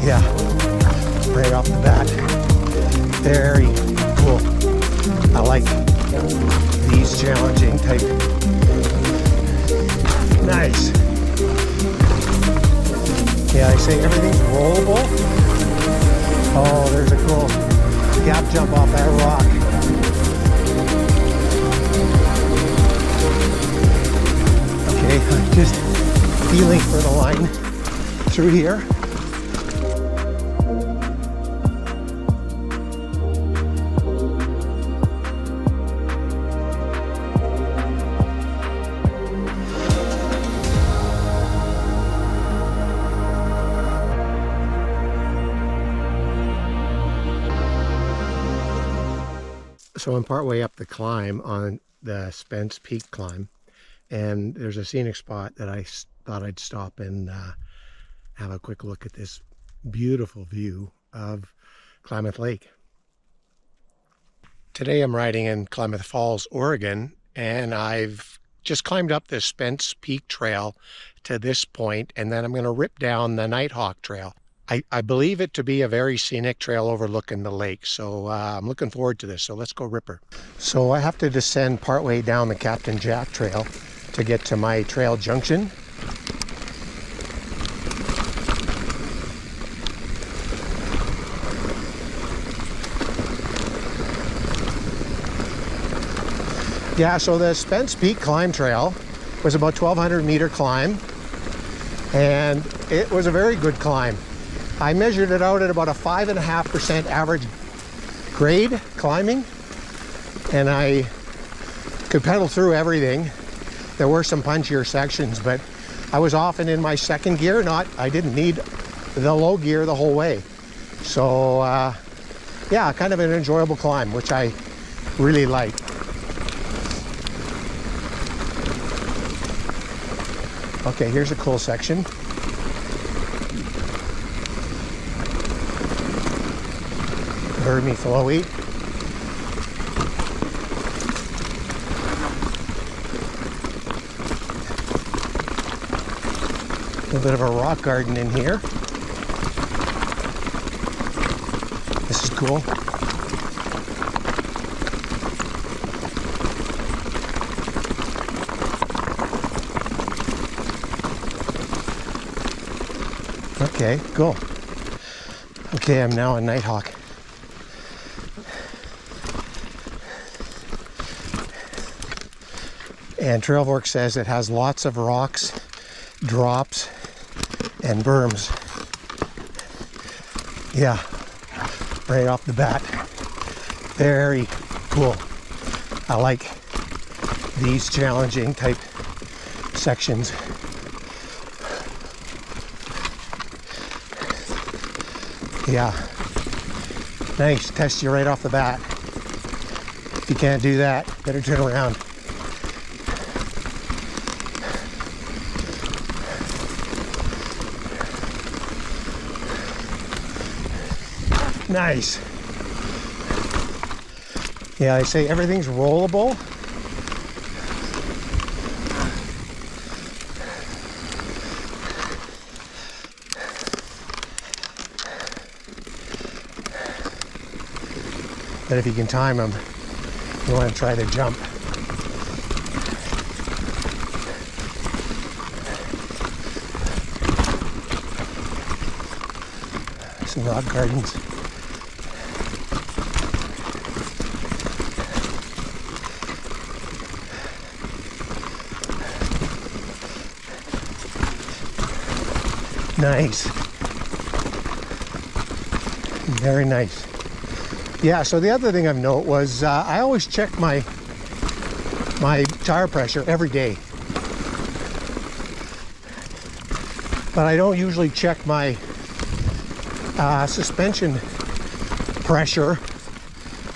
Yeah, right off the bat. Very cool. I like these challenging type. Nice. Yeah, I say everything's rollable. Oh, there's a cool gap jump off that rock. Okay, I'm just feeling for the line through here. So I'm partway up the climb on the Spence Peak climb, and there's a scenic spot that I thought I'd stop and have a quick look at this beautiful view of Klamath Lake. Today I'm riding in Klamath Falls, Oregon, and I've just climbed up this Spence Peak trail to this point, and then I'm going to rip down the Nighthawk trail. I believe it to be a very scenic trail overlooking the lake, so I'm looking forward to this. So let's go ripper. So I have to descend partway down the Captain Jack Trail to get to my trail junction. Yeah, so the Spence Peak climb trail was about 1,200 meter climb, and it was a very good climb. I measured it out at about a 5.5% average grade climbing, and I could pedal through everything. There were some punchier sections, but I was often in my second gear. I didn't need the low gear the whole way. So yeah, kind of an enjoyable climb, which I really liked. Okay, here's a cool section. Bermy flowy. A little bit of a rock garden in here. This is cool. Okay, cool. Okay, I'm now on Nighthawk. And Trailwork says it has lots of rocks, drops, and berms. Yeah, right off the bat. Very cool. I like these challenging type sections. Yeah, nice. Test you right off the bat. If you can't do that, better turn around. Nice. Yeah, I say everything's rollable. But if you can time them, you want to try to jump. Some rock gardens. Nice. Very nice. Yeah, so the other thing I've noticed was I always check my tire pressure every day. But I don't usually check my suspension pressure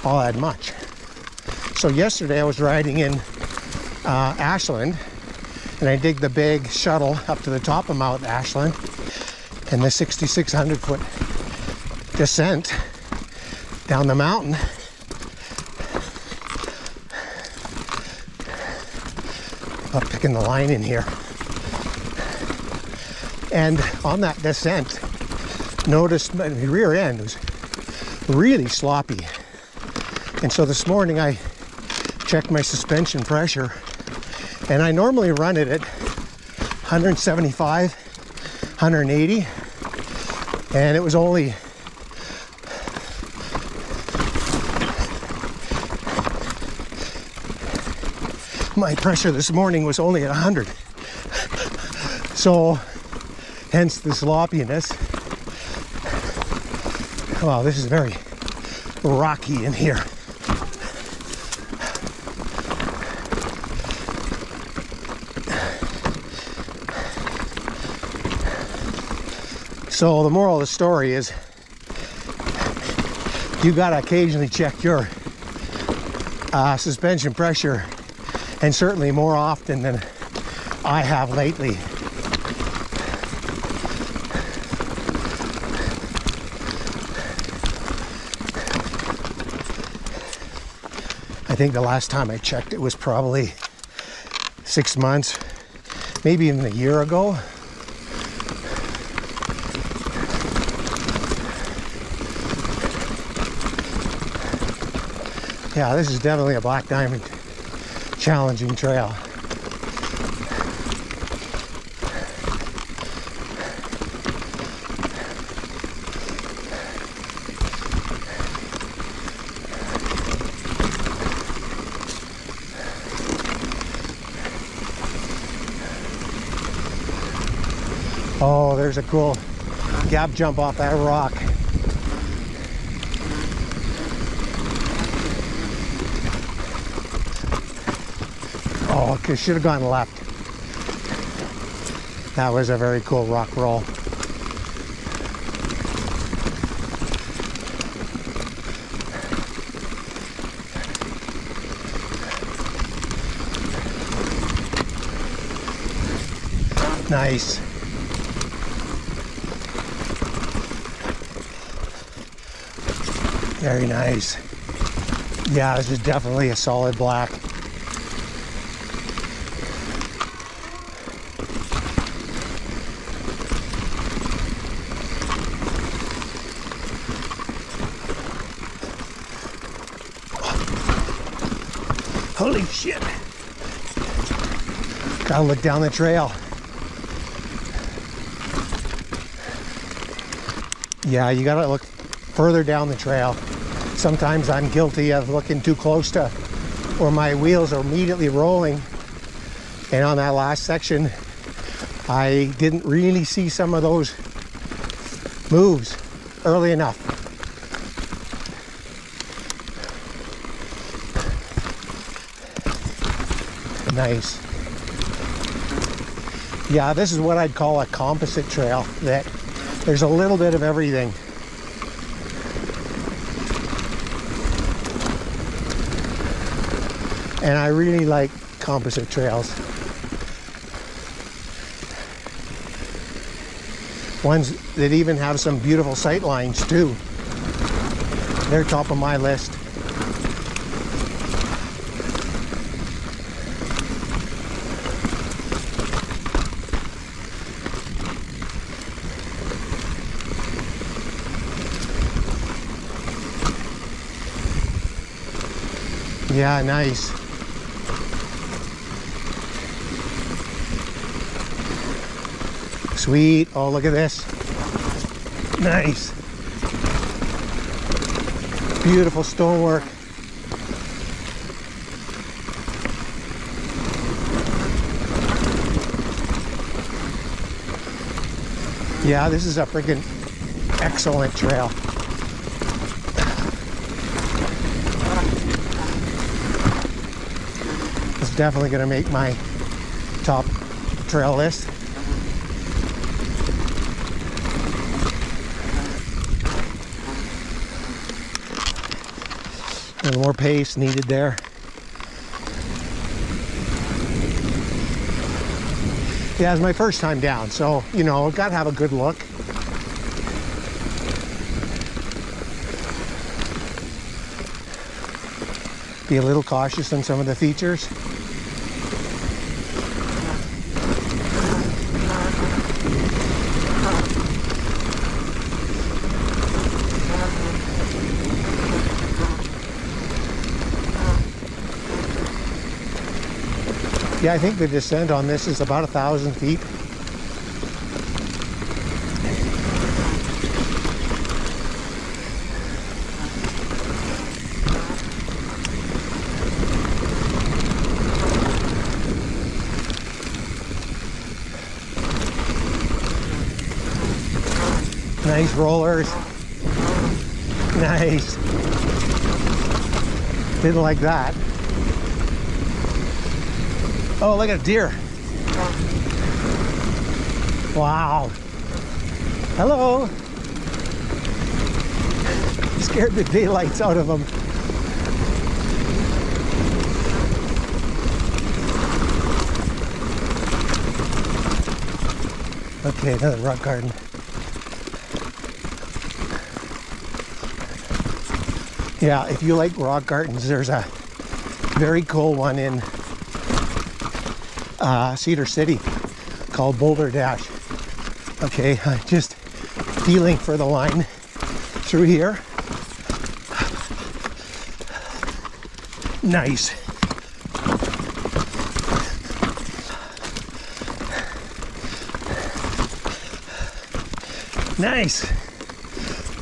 all that much. So yesterday I was riding in Ashland, and I dig the big shuttle up to the top of Mount Ashland, and the 6,600 foot descent down the mountain. I'm picking the line in here. And on that descent, noticed my rear end was really sloppy. And so this morning I checked my suspension pressure, and I normally run it at 175, 180, and it was only my pressure this morning was only at 100. So hence the sloppiness. Wow, this is very rocky in here. So the moral of the story is you gotta occasionally check your suspension pressure, and certainly more often than I have lately. I think the last time I checked it was probably 6 months, maybe even a year ago. Yeah, this is definitely a Black Diamond challenging trail. Oh, there's a cool gap jump off that rock. Oh, okay, should have gone left. That was a very cool rock roll. Nice. Very nice. Yeah, this is definitely a solid black. Holy shit. Gotta look down the trail. Yeah, you gotta look further down the trail. Sometimes I'm guilty of looking too close to where my wheels are immediately rolling. And on that last section, I didn't really see some of those moves early enough. Nice. Yeah, this is what I'd call a composite trail, that there's a little bit of everything. And I really like composite trails. Ones that even have some beautiful sight lines too. They're top of my list. Yeah, nice. Sweet. Oh, look at this. Nice. Beautiful stonework. Yeah, this is a freaking excellent trail. It's definitely going to make my top trail list. A little more pace needed there. Yeah, it's my first time down, so, you know, got to have a good look. Be a little cautious on some of the features. Yeah, I think the descent on this is about 1,000 feet. Nice rollers. Nice. Didn't like that. Oh, look at a deer. Wow. Hello. Scared the daylights out of them. Okay, another rock garden. Yeah, if you like rock gardens, there's a very cool one in Cedar City called Boulder Dash. Okay, just feeling for the line through here. Nice. Nice.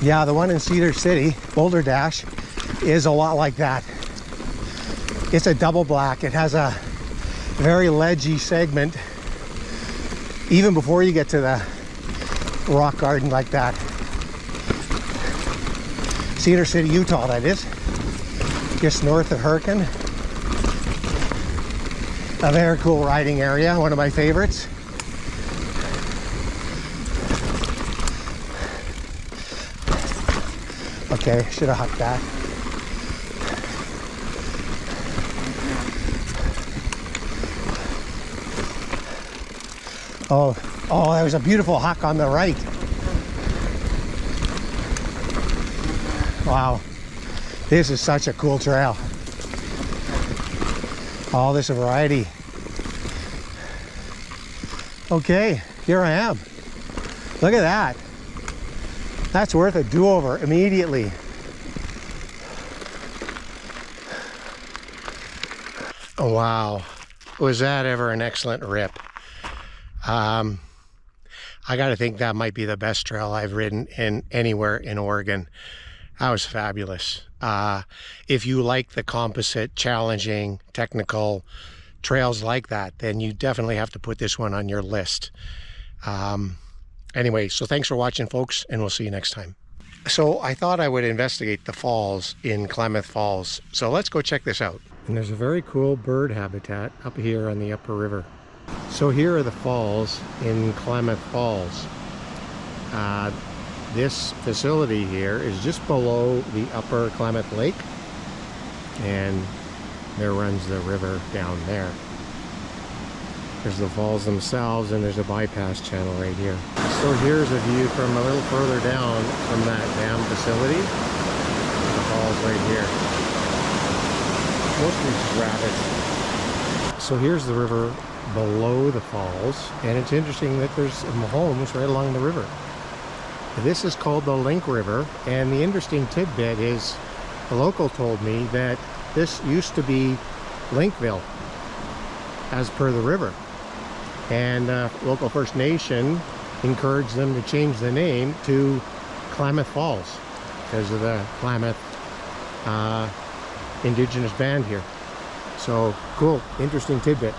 Yeah, the one in Cedar City, Boulder Dash, is a lot like that. It's a double black. It has a very ledgy segment even before you get to the rock garden like that. Cedar City, Utah, that is. Just north of Hurricane. A very cool riding area, one of my favorites. Okay, should have hucked that. Oh, that was a beautiful huck on the right. Wow, this is such a cool trail. All this variety. Okay, here I am. Look at that. That's worth a do-over immediately. Oh, wow, was that ever an excellent rip. I gotta think that might be the best trail I've ridden in anywhere in Oregon. That was fabulous. If you like the composite, challenging, technical trails like that, then you definitely have to put this one on your list. Anyway, so thanks for watching, folks, and we'll see you next time. So I thought I would investigate the falls in Klamath Falls. So let's go check this out. And there's a very cool bird habitat up here on the upper river. So here are the falls in Klamath Falls. This facility here is just below the upper Klamath Lake, and there runs the river down there. There's the falls themselves, and there's a bypass channel right here. So here's a view from a little further down from that dam facility. The falls right here. Mostly just rabbits. So here's the river below the falls, and it's interesting that there's some homes right along the river. This is called the Link River, and the interesting tidbit is a local told me that this used to be Linkville as per the river, and local First Nation encouraged them to change the name to Klamath Falls because of the Klamath indigenous band here. So cool, interesting tidbit.